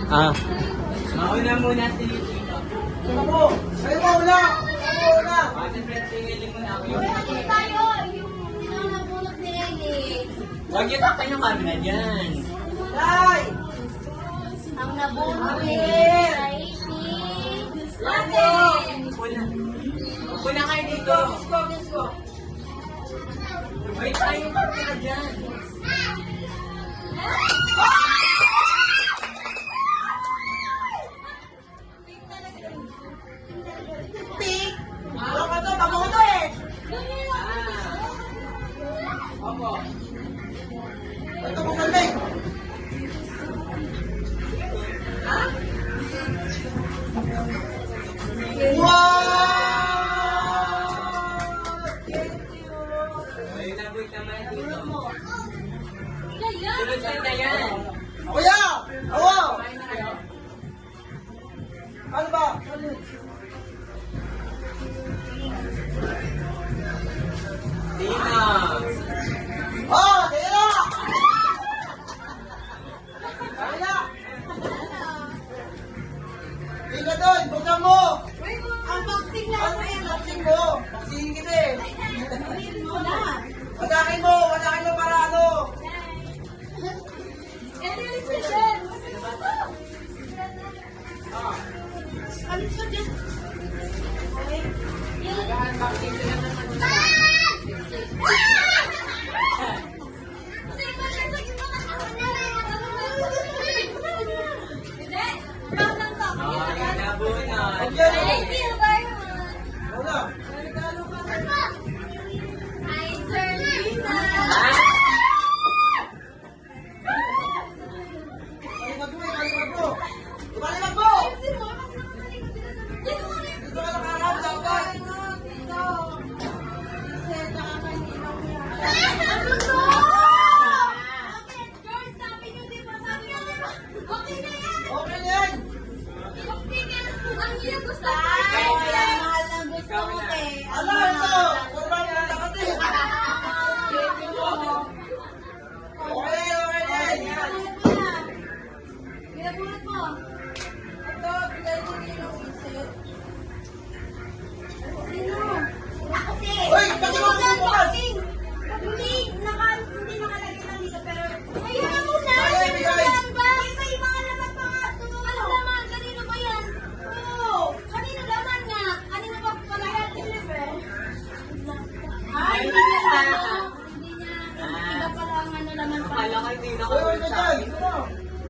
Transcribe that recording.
Ah. Mauna muna si Tito. Ako! Kayo mauna! Ako mauna! Siyempre, tingin muna ako. Wala na tayo. Yung sino nabulot ni Ellie. Huwag niyo takpan yung camera dyan. Day! Ang nabulot ni Bakit? Ellie. Lando! Una. Una kayo dito. Let's go! Wait tayo yung camera dyan. Tik! Ano ka to? Tama ko to eh! Opo. Ito mo galing! Ha? Wow! Wait na, wait naman dito. Kaya. Tulad ka na yan. Kuya! Awo! Kumain na kayo. Ano ba? Dito. Oh! Kaya na! Kaya na! Tingnan doon! Buksan mo! Ang boxing na Ano yung boxing mo? Boxing kita eh! mo na. Wadakin mo! Wadakin mo para ano? Ellie, listen. Alis ka dyan. Okay na, bunot. Thank you very much. Wala! Hi, Serlina. Kalimag mo eh! Kalimag mo! Kalimag mo! Dito ka nakaharap dapat! Okay na yan! Ano ito? Kurban mo na kasi! Okay na yan! Pinabulot mo.